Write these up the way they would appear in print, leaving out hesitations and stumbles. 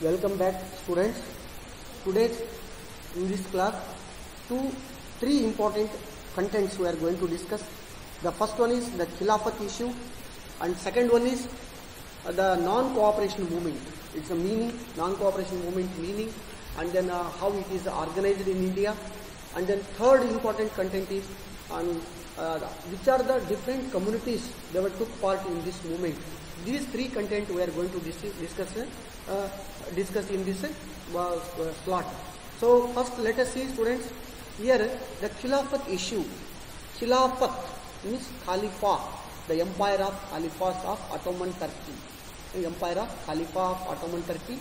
Welcome back, students. Today in this class, three important contents we are going to discuss. The first one is the Khilafat issue, and second one is the non-cooperation movement. It's a meaning, non-cooperation movement meaning, and then how it is organized in India. And then third important content is on which are the different communities that took part in this movement. These three content we are going to discuss in this slot. So first let us see, students, here the Khilafat issue. Khilafat means Khalifa, the empire of Khalifas of Ottoman Turkey. The empire of Khalifa of Ottoman Turkey.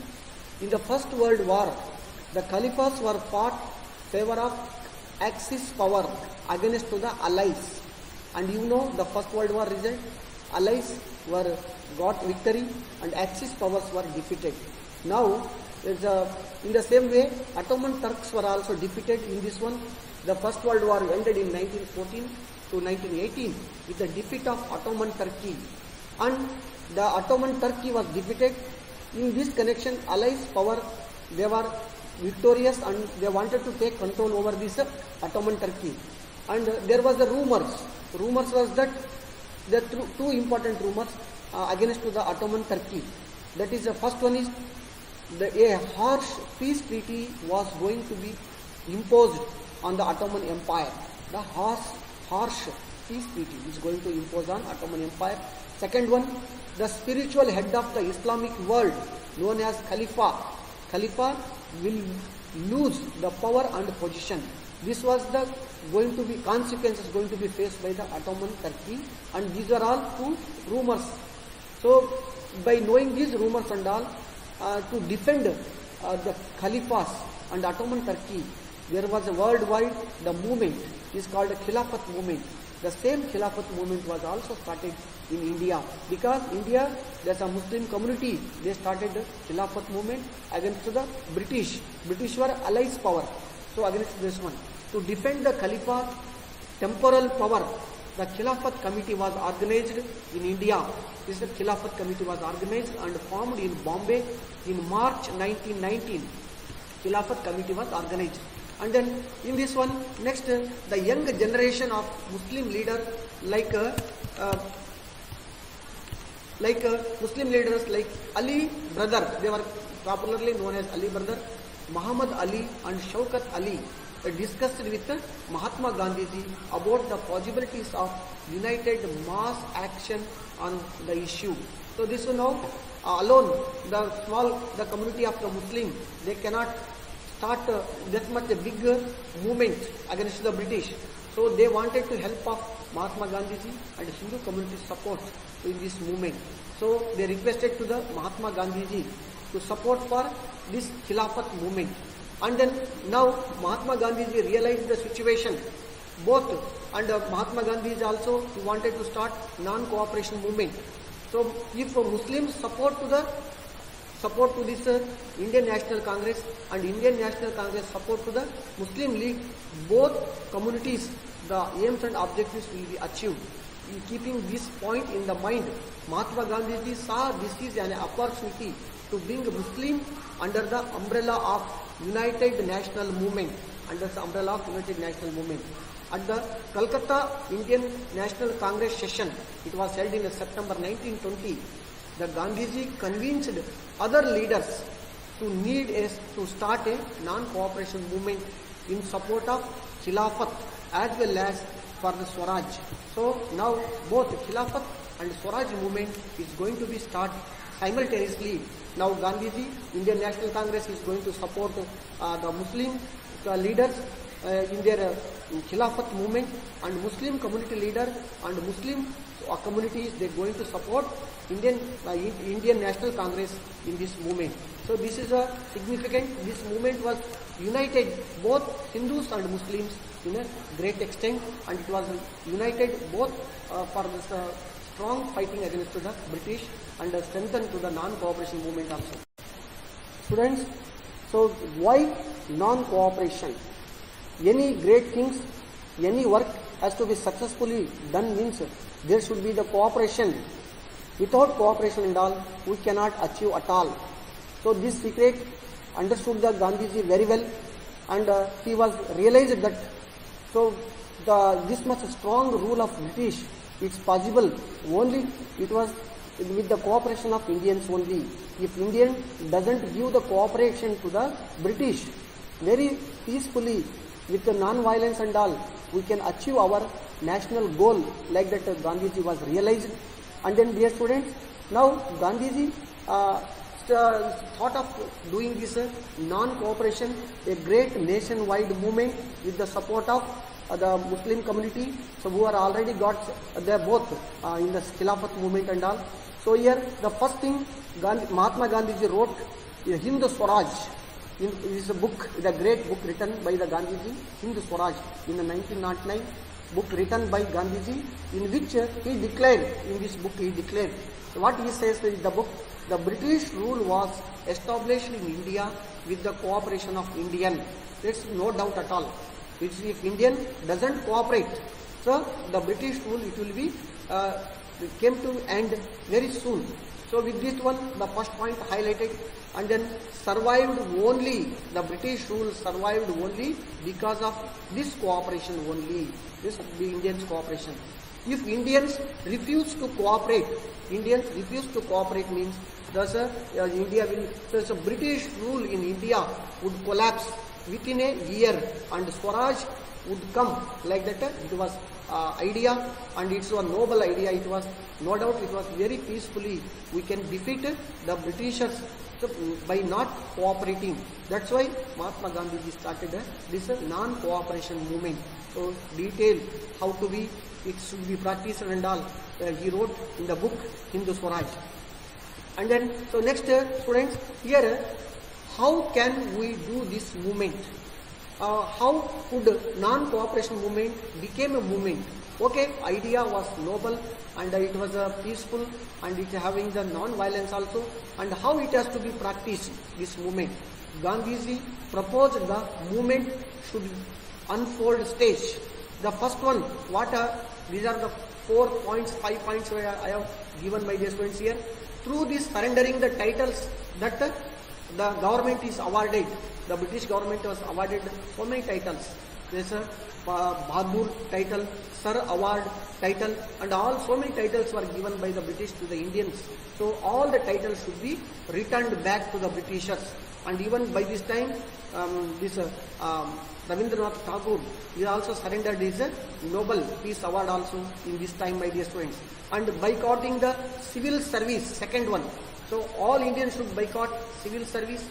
In the First World War, the Khalifas were fought favor of Axis power against to the Allies. And you know the First World War result, Allies got victory and Axis powers were defeated. Now, in the same way, Ottoman Turks were also defeated in this one. The First World War ended in 1914 to 1918 with the defeat of Ottoman Turkey. And the Ottoman Turkey was defeated. In this connection, Allies power, they were victorious and they wanted to take control over this Ottoman Turkey. And there was the rumors. Rumors was that there are two important rumors against to the Ottoman Turkey. That is, the first one is a harsh peace treaty was going to be imposed on the Ottoman Empire. The harsh peace treaty is going to impose on Ottoman Empire. Second one, the spiritual head of the Islamic world, known as Khalifa will lose the power and position. This was the going to be consequences going to be faced by the Ottoman Turkey, and these are all two rumors. So by knowing these rumors and all, to defend the Khalifas and Ottoman Turkey, there was a worldwide, the movement is called the Khilafat movement. The same Khilafat movement was also started in India, because India, there's a Muslim community, they started the Khilafat movement against the British. British were Allies power, so against this one. To defend the Khalifa temporal power, the Khilafat committee was organized in India. This Khilafat committee was organized and formed in Bombay in March 1919. Khilafat committee was organized. And then in this one, next, the young generation of Muslim leader Muslim leaders like Ali brother, they were popularly known as Ali brother, Muhammad Ali and Shaukat Ali, discussed with Mahatma Gandhiji about the possibilities of united mass action on the issue. So this one now alone, the community of the Muslim, they cannot start that much a big movement against the British. So they wanted to help of Mahatma Gandhiji and Hindu community support in this movement. So they requested to the Mahatma Gandhiji to support for this Khilafat movement. And then now Mahatma Gandhiji realized the situation both, and Mahatma Gandhi also wanted to start non-cooperation movement. So if Muslims support to this Indian National Congress and Indian National Congress support to the Muslim League, both communities, the aims and objectives will be achieved. In keeping this point in the mind, Mahatma Gandhi saw this is an opportunity to bring Muslim under the umbrella of United National Movement, under the umbrella of United National Movement. At the Calcutta Indian National Congress session, it was held in September 1920, the Gandhiji convinced other leaders to start a non-cooperation movement in support of Khilafat as well as for the Swaraj. So now both Khilafat and Swaraj movement is going to be started simultaneously. Now Gandhiji, Indian National Congress is going to support the Muslim leaders in their Khilafat movement, and Muslim community leader and Muslim communities, they are going to support Indian National Congress in this movement. So this is a significant, this movement was united both Hindus and Muslims in a great extent, and it was united both for this strong fighting against the British and strengthened to the non-cooperation movement also. Students, so why non-cooperation? Any great things, any work has to be successfully done means there should be the cooperation. Without cooperation and all, we cannot achieve at all. So this secret understood the Gandhiji very well, and he was realized that so this much strong rule of British, it's possible only it was with the cooperation of Indians only. If Indian doesn't give the cooperation to the British very peacefully with the non-violence and all, we can achieve our national goal, like that Gandhiji was realized. And then, dear students, now Gandhiji thought of doing this non-cooperation, a great nationwide movement with the support of the Muslim community, so who are already got, they are both in the Khilafat movement and all. So here the first thing Mahatma Gandhiji wrote is Hind Swaraj. This is a book, the great book written by the Gandhiji, Hind Swaraj, in the 1909 book written by Gandhiji, in which he declared, in this book he declared, what he says in the book, the British rule was established in India with the cooperation of Indian. There's no doubt at all. If Indian doesn't cooperate, so the British rule, it will be came to end very soon. So with this one, the first point highlighted, and then survived only, the British rule survived only because of this cooperation only, this the Indians' cooperation. If Indians refuse to cooperate, means thus India will, so a British rule in India would collapse within a year, and Swaraj would come, like that. It was idea, and it's a noble idea. It was, no doubt, it was very peacefully we can defeat the Britishers by not cooperating. That's why Mahatma Gandhi started this non-cooperation movement. So detail how to be, it should be practiced and all, he wrote in the book Hindu Swaraj. And then, so next students, here how can we do this movement? How could non-cooperation movement became a movement? Okay, idea was noble, and it was peaceful, and it having the non-violence also, and how it has to be practiced, this movement. Gandhiji proposed the movement should unfold stage. The first one, what are, these are the 4 points, 5 points where I have given my dear students here. Through this surrendering the titles that the government is awarded, the British government was awarded so many titles. There's a Bahadur title, Sir Award title, and all so many titles were given by the British to the Indians. So all the titles should be returned back to the Britishers. And even by this time, Rabindranath Tagore, he also surrendered his Nobel Peace Award also in this time, my dear students. And boycotting the civil service, second one. So all Indians should boycott civil service,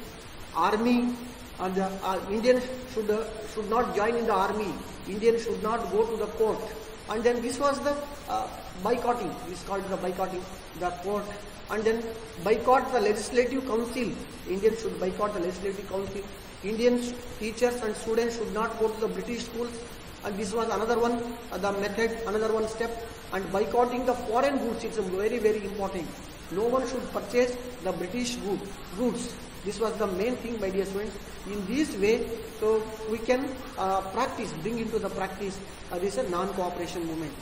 army, and Indians should not join in the army. Indians should not go to the court. And then this was the boycotting. This is called the boycotting the court. And then boycott the legislative council. Indians should boycott the legislative council. Indian teachers and students should not go to the British schools. And this was another one, the method, another one step. And boycotting the foreign goods, it's very, very important. No one should purchase the British goods. This was the main thing, my dear students. In this way, so we can practice, bring into the practice this non-cooperation movement.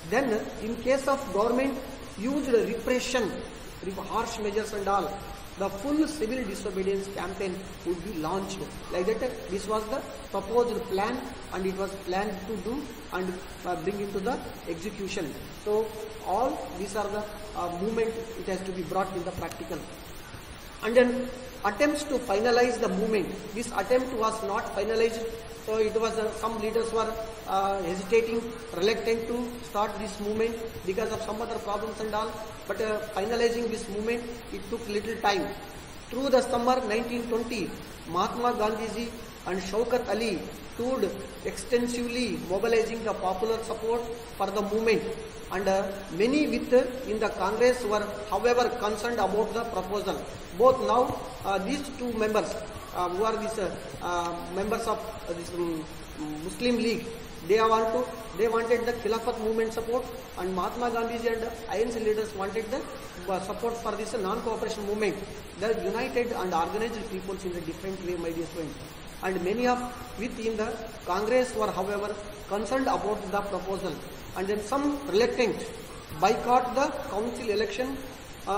Then, in case of government used repression, harsh measures and all, the full civil disobedience campaign would be launched. Like that, this was the proposed plan, and it was planned to do and bring into the execution. So all these are the movement, it has to be brought in the practical. And then attempts to finalize the movement. This attempt was not finalized, so it was some leaders were hesitating, reluctant to start this movement because of some other problems and all. But finalizing this movement, it took little time. Through the summer 1920, Mahatma Gandhiji and Shaukat Ali toured extensively, mobilizing the popular support for the movement. And many in the Congress were, however, concerned about the proposal. Both now, these two members, who are these members of this Muslim League, they wanted the Khilafat movement support, and Mahatma Gandhiji and INC leaders wanted the support for this non-cooperation movement. They united and organized peoples in a different way, my dear friends. And many of within the Congress were, however, concerned about the proposal. And then some reluctant boycott the council election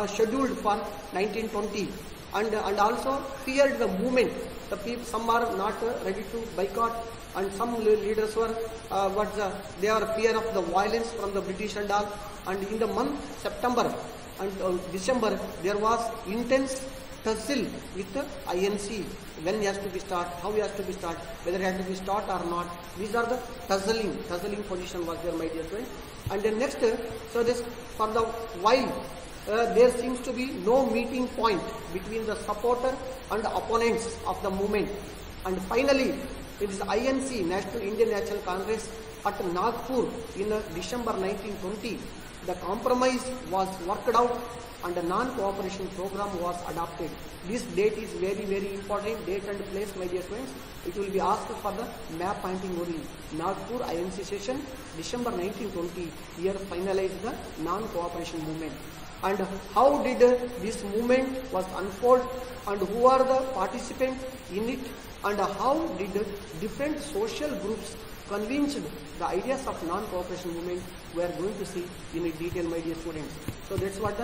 scheduled for 1920. and also feared the movement. The people, some are not ready to boycott, and some leaders were they are fear of the violence from the British and all. And in the month September and December, there was intense tussle with the INC. When it has to be start, how it has to be start, whether it has to be start or not. These are the tussling position was there, my dear friend. And then next, so this for the while there seems to be no meeting point between the supporter and the opponents of the movement. And finally, it is INC, National Indian National Congress, at Nagpur in December 1920. The compromise was worked out and a non-cooperation program was adopted. This date is very, very important, date and place, my dear friends. It will be asked for the map pointing only. Nagpur INC session, December 1920, here finalized the non-cooperation movement. And how did this movement was unfold, and who are the participants in it, and how did different social groups convinced the ideas of non-cooperation movement, we are going to see in detail, my dear students. So that's what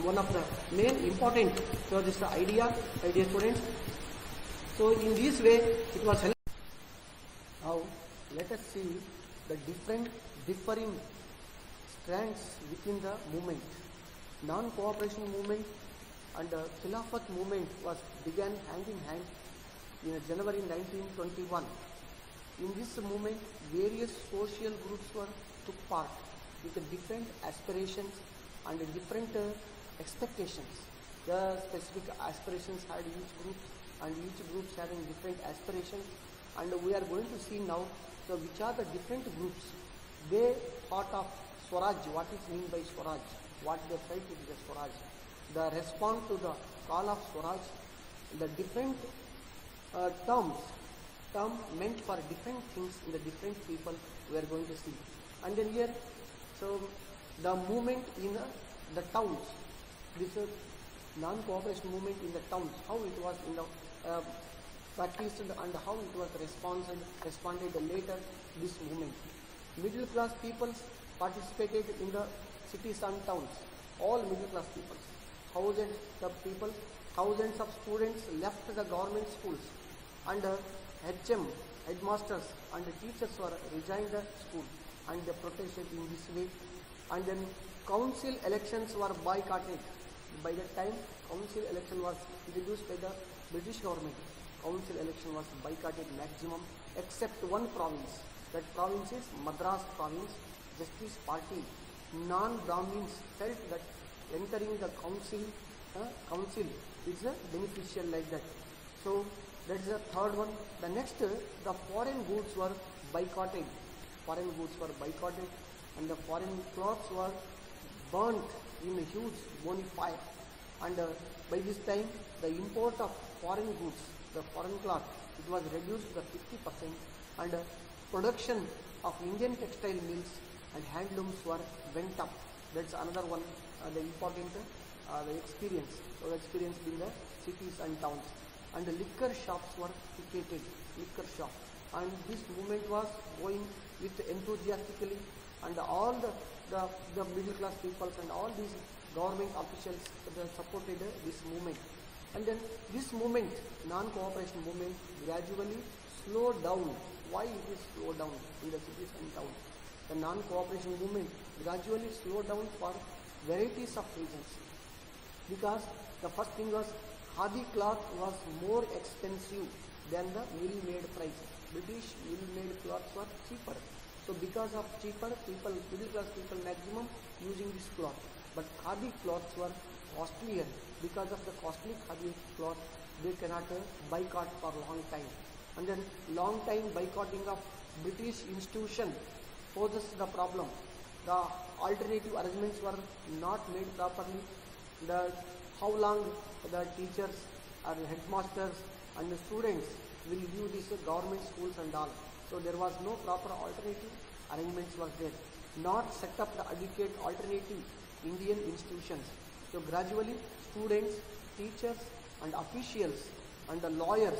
one of the main important, so this idea, my dear students. So in this way, it was helpful. Now let us see the differing strands within the movement. Non-cooperation movement and Khilafat movement was began hand in hand in January 1921. In this movement, various social groups took part with different aspirations and different expectations. The specific aspirations had each group, and each group having different aspirations. And we are going to see now, so which are the different groups. They thought of Swaraj. What is meant by Swaraj? What they felt it is Swaraj. The response to the call of Swaraj, the different term meant for different things in the different people we are going to see. And then here, so the movement in the towns, this non-cooperation movement in the towns, how it was in the practiced and how it was responded later this movement. Middle class peoples participated in the cities and towns. All middle class peoples, thousands of students left the government schools, and headmasters and teachers were resigned the school, and they protested in this way. And then council elections were boycotted. By the time council election was introduced by the British government, council election was boycotted maximum, except one province. That province is Madras province. Justice Party, non-Brahmins felt that entering the council is beneficial like that. So that is the third one. The next, the foreign goods were boycotted. And the foreign clothes were burnt in a huge bonfire. And by this time, the import of foreign goods, the foreign cloth, it was reduced to 50%, and production of Indian textile mills and handlooms went up. That's another one, the important the experience. So experience in the cities and towns. And the liquor shops were picketed, and this movement was going with enthusiastically, and all the middle class peoples and all these government officials supported this movement. And then this movement, non-cooperation movement, gradually slowed down. Why it is slowed down in the cities and towns? The non-cooperation movement gradually slowed down for varieties of reasons. Because the first thing was, khadi cloth was more expensive than the mill-made price. British mill-made cloths were cheaper. So because of cheaper, middle class people maximum using this cloth. But khadi cloths were costlier. Because of the costly khadi cloth, they cannot boycott for a long time. And then long time boycotting of British institution poses the problem. The alternative arrangements were not made properly. How long the teachers or headmasters and the students will use these government schools and all. So there was no proper alternative arrangements was there. Not set up the adequate alternative Indian institutions. So gradually students, teachers and officials and the lawyers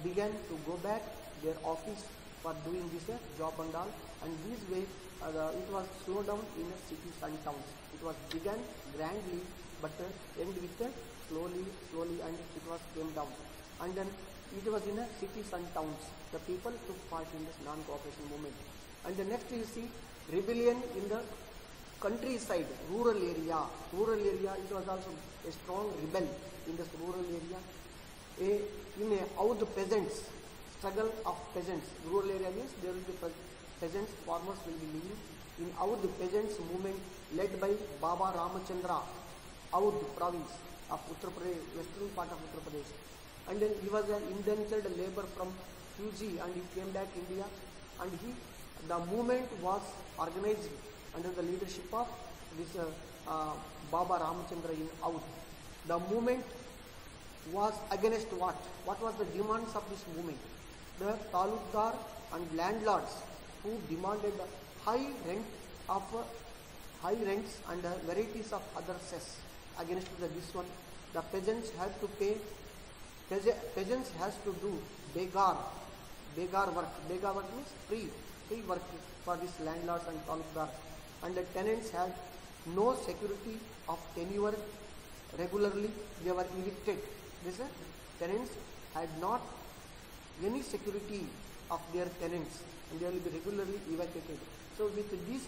began to go back their office for doing this job and all. And this way it was slowed down in cities and towns. It was began grandly but end with slowly, and it was came down. And then it was in cities and towns. The people took part in this non-cooperation movement. And the next you see rebellion in the countryside, rural area. It was also a strong rebel in this rural area. How the peasants, struggle of peasants. Rural area means there will be peasants, farmers will be living. In Audh peasants movement led by Baba Ramachandra, Audh province of Uttar Pradesh, western part of Uttar Pradesh. And then he was an indentured labor from Fuji, and he came back India, and the movement was organized under the leadership of this Baba Ramachandra in Audh. The movement was against what? What was the demands of this movement? The talukdar and landlords who demanded high rents and varieties of other cess. Against this one, the peasants had to pay. Peasants has to do begar work. Begar work means free work for these landlords and talukdar. And the tenants had no security of tenure regularly. They were evicted. These tenants had not any security of their tenants, and they will be regularly evacuated. So with these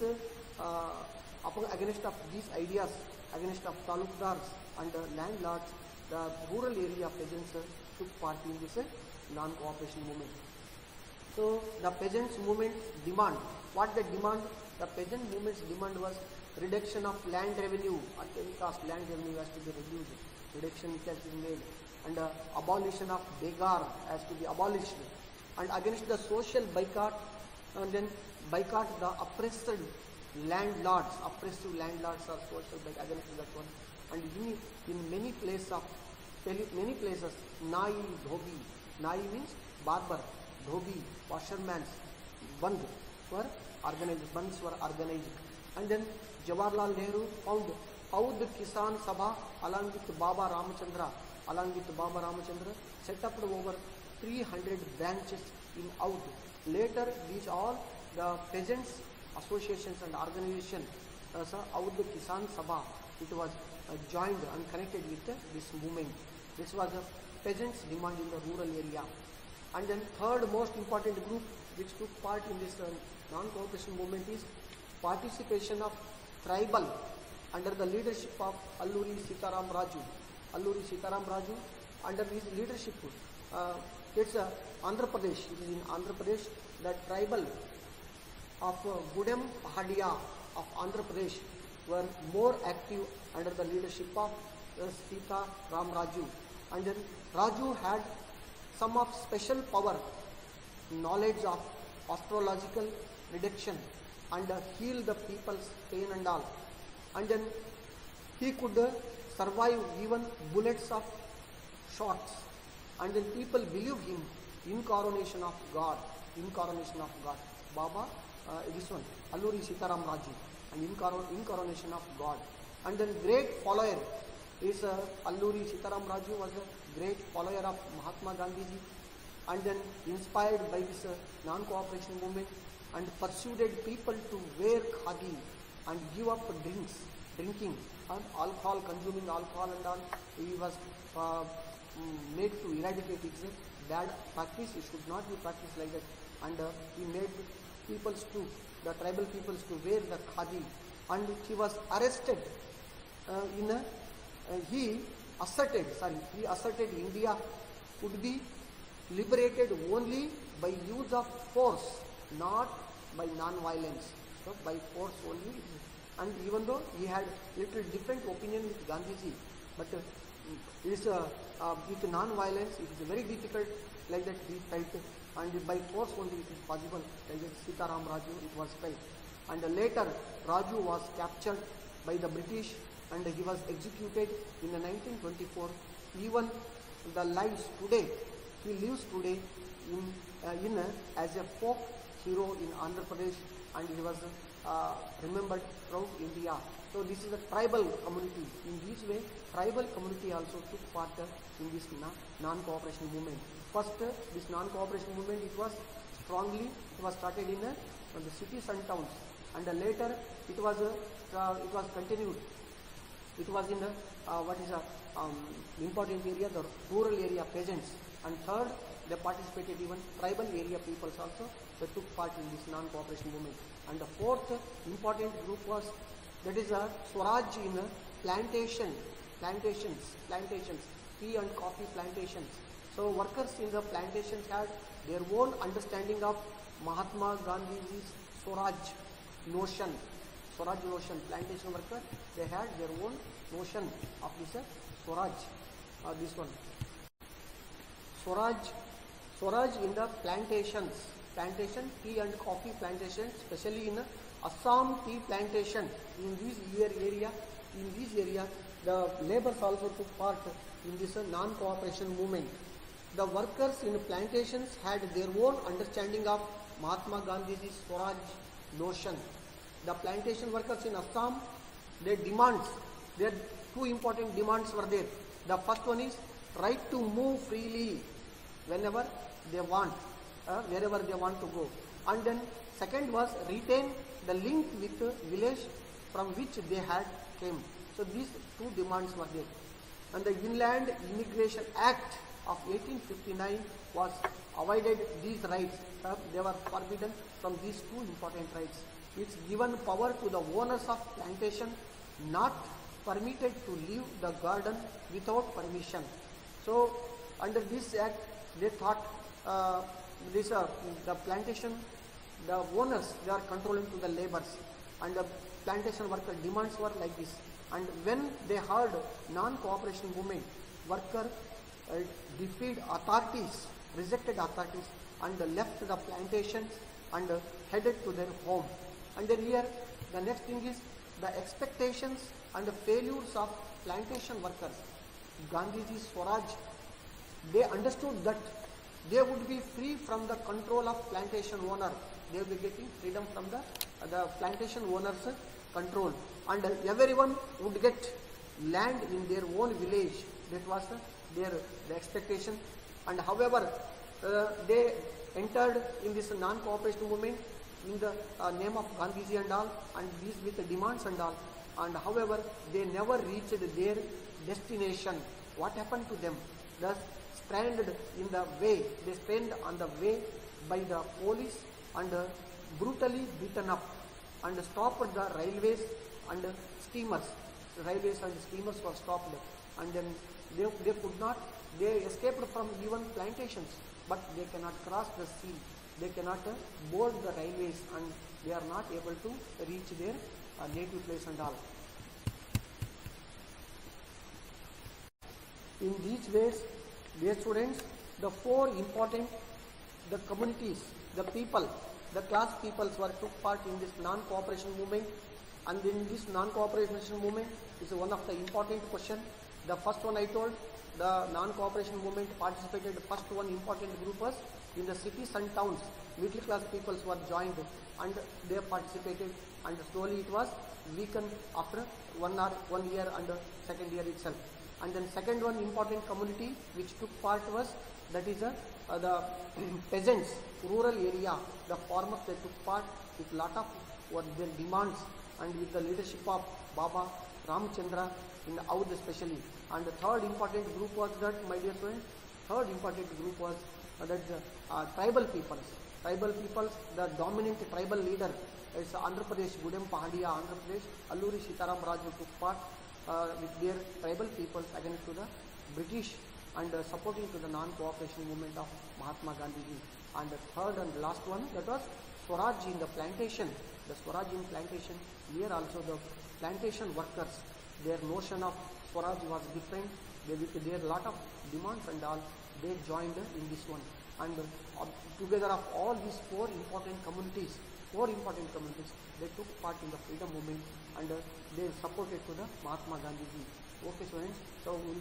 against of these ideas, against of talukdars and landlords, the rural area peasants took part in this non-cooperation movement. So the peasants movement demand, what they demand? The peasant movement's demand was reduction of land revenue at any cost. Land revenue has to be reduced. Reduction which has been made, and abolition of begar has to be abolished, and against the social boycott, and then boycott the oppressive landlords are social boycott against that one. And in many places, nai, dhobi, nai means barber, dhobi, washerman's, bands were organized. And then Jawaharlal Nehru found Audh Kisan Sabha along with Baba Ramachandra, set up over 300 branches in Audh. Later, these all the peasants associations and organizations, Audh Kisan Sabha, it was joined and connected with this movement. This was the peasants' demand in the rural area. And then third most important group which took part in this non-cooperation movement is participation of tribal under the leadership of Alluri Sitaram Raju. Under his leadership, it's Andhra Pradesh. It is in Andhra Pradesh. The tribal of Gudem Pahadia of Andhra Pradesh were more active under the leadership of Sitaram Raju. And then Raju had some of special power, knowledge of astrological prediction, and heal the people's pain and all. And then he could survive even bullets of shots. And then people believe him, incarnation of God. Baba, this one, Alluri Sitaram Raju, and incarnation of God. And then great follower is Alluri Sitaram Raju was a great follower of Mahatma Gandhiji, and then inspired by this non-cooperation movement, and persuaded people to wear khadi and give up drinking and alcohol, consuming alcohol and all. He was made to eradicate it's a bad practice. It should not be practiced like that. And he made the tribal peoples to wear the khadi. And he was arrested. He asserted India could be liberated only by use of force, not by non-violence. So by force only. And even though he had little different opinion with Gandhiji, but with non-violence it is very difficult. Like that he felt, and by force only it is possible. Like that Sitaram Raju, it was felt. And later Raju was captured by the British and he was executed in 1924. Even the lives today, he lives today as a folk hero in Andhra Pradesh, and he was remembered throughout India. So this is a tribal community. In this way, tribal community also took part in this non-cooperation movement. First, this non-cooperation movement, it was started in the cities and towns, and later it was continued. It was in important area, the rural area peasants. And third, they participated even tribal area peoples also. They took part in this non-cooperation movement. And the fourth important group was, that is a Swaraj in plantations, tea and coffee plantations. So workers in the plantations had their own understanding of Mahatma Gandhi's Swaraj notion. Plantation worker, they had their own notion of this Swaraj. This one. Swaraj in the plantation, tea and coffee plantations, especially in Assam tea plantation. In this area, the laborers also took part in this non-cooperation movement. The workers in plantations had their own understanding of Mahatma Gandhi's Swaraj notion. The plantation workers in Assam, their two important demands were there. The first one is right to move freely whenever they want, wherever they want to go. And then second was retain the link with the village from which they had came. So these two demands were there. And the Inland Immigration Act of 1859 was avoided these rights. They were forbidden from these two important rights. It's given power to the owners of plantation not permitted to leave the garden without permission. So under this act, they thought the plantation, the owners, they are controlling to the laborers, and the plantation worker demands were like this. And when they heard non-cooperation movement, worker defied authorities, rejected authorities, and left the plantations and headed to their home. And then here, the next thing is the expectations and the failures of plantation workers. Gandhiji's Swaraj, they understood that they would be free from the control of plantation owner. They will be getting freedom from the plantation owner's control. And everyone would get land in their own village. That was the expectation. And however, they entered in this non-cooperation movement in the name of Gandhiji and all, and these with the demands and all. And however, they never reached their destination. What happened to them? Thus, stranded in the way. They stranded on the way by the police and brutally beaten up, and stopped the railways and steamers. The railways and steamers were stopped, and then they could not. They escaped from even plantations, but they cannot cross the sea. They cannot board the railways, and they are not able to reach their native place and all. In these ways, dear students, the four important, the communities, the people, the class peoples took part in this non-cooperation movement. And in this non-cooperation movement is one of the important question. The first one I told, the non-cooperation movement participated. First one important group was in the cities and towns. Middle class peoples were joined and they participated, and slowly it was weakened after 1 year and second year itself. And then second one important community which took part was, that is the peasants, rural area, the farmers, they took part with lot of their demands, and with the leadership of Baba Ramchandra in Audh especially. And the third important group was that, my dear friends, third important group was tribal peoples. Tribal peoples, the dominant tribal leader is Andhra Pradesh, Gudem Pahadia, Andhra Pradesh, Alluri Sitaram Raju took part with their tribal peoples against to the British, and supporting to the non-cooperation movement of Mahatma Gandhi. And the third and last one, that was Swaraj in the plantation. The Swaraj in plantation, here also the plantation workers, their notion of Swaraj was different. They with their lot of demands and all, they joined in this one. And together of all these four important communities, they took part in the freedom movement, and they supported to the Mahatma Gandhi. Okay, students, so we'll